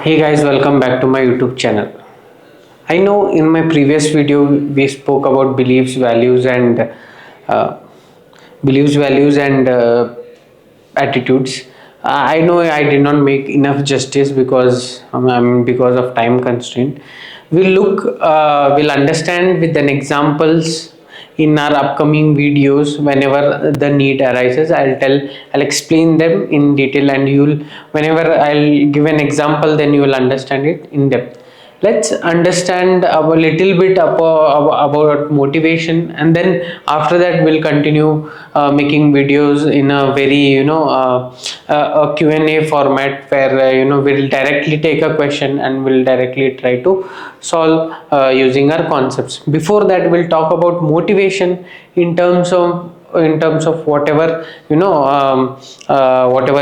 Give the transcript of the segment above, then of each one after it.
Hey guys, welcome back to my YouTube channel. I know in my previous video we spoke about uh, beliefs, values and attitudes. I know I did not make enough justice because of time constraint. We'll understand with an examples in our upcoming videos whenever the need arises. I'll explain them in detail, and you'll whenever I'll give an example, then you will understand it in depth. Let's understand a little bit about motivation, and then after that we'll continue making videos in a very a Q&A format where we'll directly take a question and we'll directly try to solve using our concepts. Before that, we'll talk about motivation in terms of whatever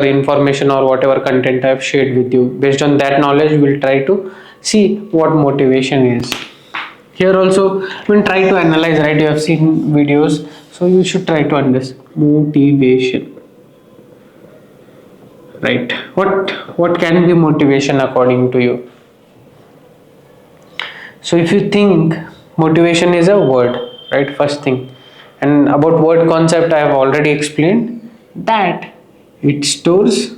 information or whatever content I've shared with you. Based on that knowledge, we'll try to see what motivation is. Here also, we'll try to analyze, right? You have seen videos, so you should try to understand motivation, right? What can be motivation according to you? So if you think motivation is a word, right? First thing, and about word concept, I have already explained that it stores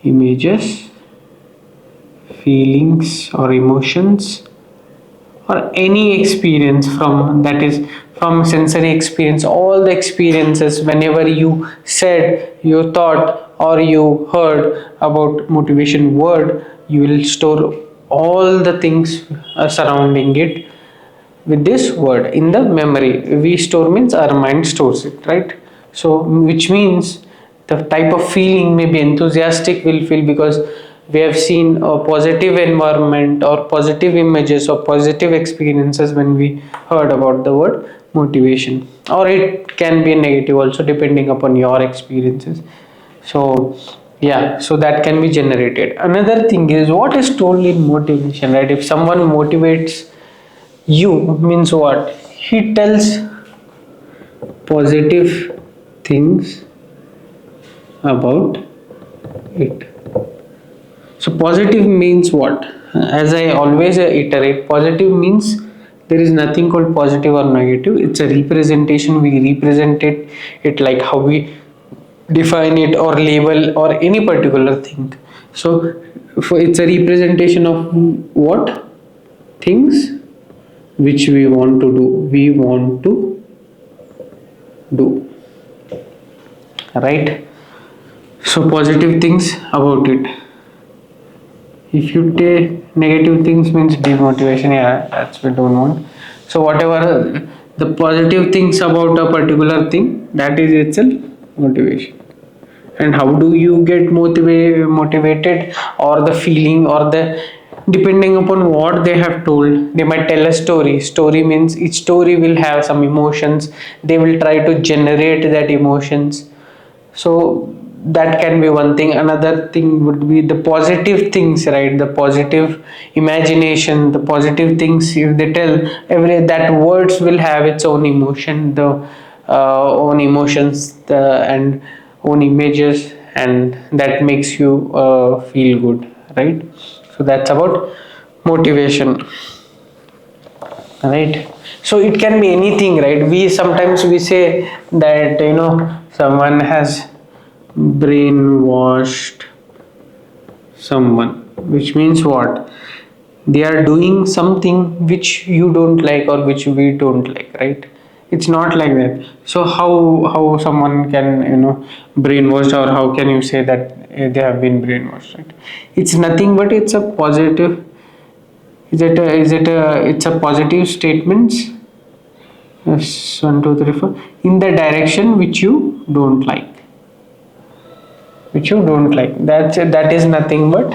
images, feelings, or emotions, or any experience from sensory experience, all the experiences. Whenever you said, you thought, or you heard about motivation word, you will store all the things surrounding it with this word in the memory. We store means our mind stores it, right? So which means the type of feeling, maybe enthusiastic will feel because we have seen a positive environment or positive images or positive experiences when we heard about the word motivation. Or it can be negative also, depending upon your experiences. So yeah, so that can be generated. Another thing is what is told in motivation, right? If someone motivates you, means what? He tells positive things about it. So positive means what? As I always iterate, positive means there is nothing called positive or negative. It's a representation. We represent it like how we define it or label or any particular thing. So it's a representation of what? Things which we want to do. We want to do. Right? So positive things about it. If you take negative things, means demotivation. Yeah, that's we don't want. So whatever the positive things about a particular thing, that is itself motivation. And how do you get motivated, or the feeling, or the, depending upon what they have told. They might tell a story means each story will have some emotions. They will try to generate that emotions. So that can be one thing. Another thing would be the positive things, right? The positive imagination, the positive things. If they tell, every that words will have its own emotion, the own emotions, and own images, and that makes you feel good, right? So that's about motivation, right? So it can be anything, right? We sometimes we say that someone has brainwashed someone, which means what? They are doing something which you don't like or which we don't like, right? It's not like that. So how someone can brainwashed, or how can you say that they have been brainwashed, right? It's nothing but it's a positive. It's a positive statements. Yes, 1 2 3 4, in the direction which you don't like, that is nothing but,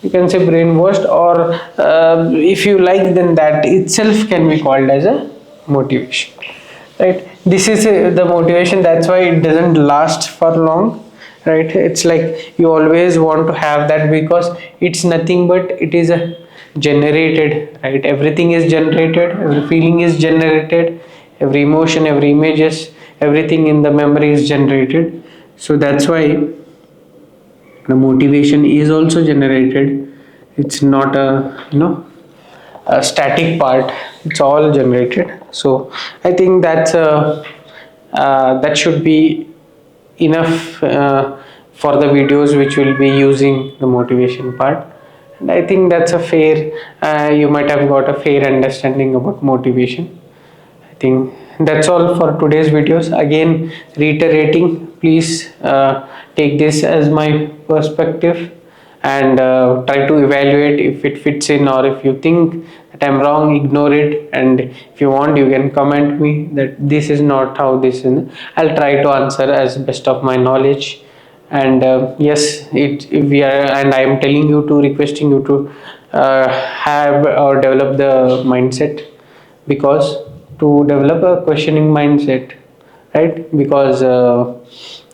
you can say, brainwashed. Or if you like, then that itself can be called as a motivation, right? This is the motivation. That's why it doesn't last for long, right? It's like you always want to have that, because it's nothing but it is a generated, right? Everything is generated, every feeling is generated, every emotion, every images, everything in the memory is generated. So that's why the motivation is also generated It's not a static part, it's all generated. So I think that should be enough for the videos which will be using the motivation part. And I think that's a fair, you might have got a fair understanding about motivation. I think that's all for today's videos. Again, reiterating, please take this as my perspective and try to evaluate if it fits in, or if you think that I'm wrong, ignore it. And if you want, you can comment me that this is not how this is. I'll try to answer as best of my knowledge. And yes, it we are, and I am telling you to, requesting you to have or develop the mindset, because to develop a questioning mindset, right? Because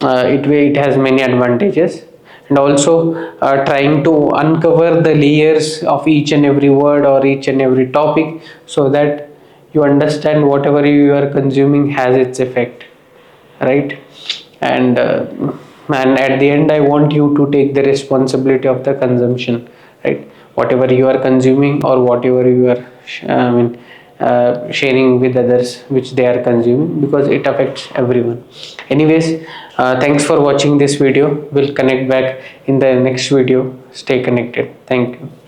it has many advantages. And also trying to uncover the layers of each and every word or each and every topic, so that you understand whatever you are consuming has its effect, right? And uh, and at the end, I want you to take the responsibility of the consumption, right? Whatever you are consuming, or whatever you are sharing with others, which they are consuming, because it affects everyone. Anyways, thanks for watching this video. We'll connect back in the next video. Stay connected. Thank you.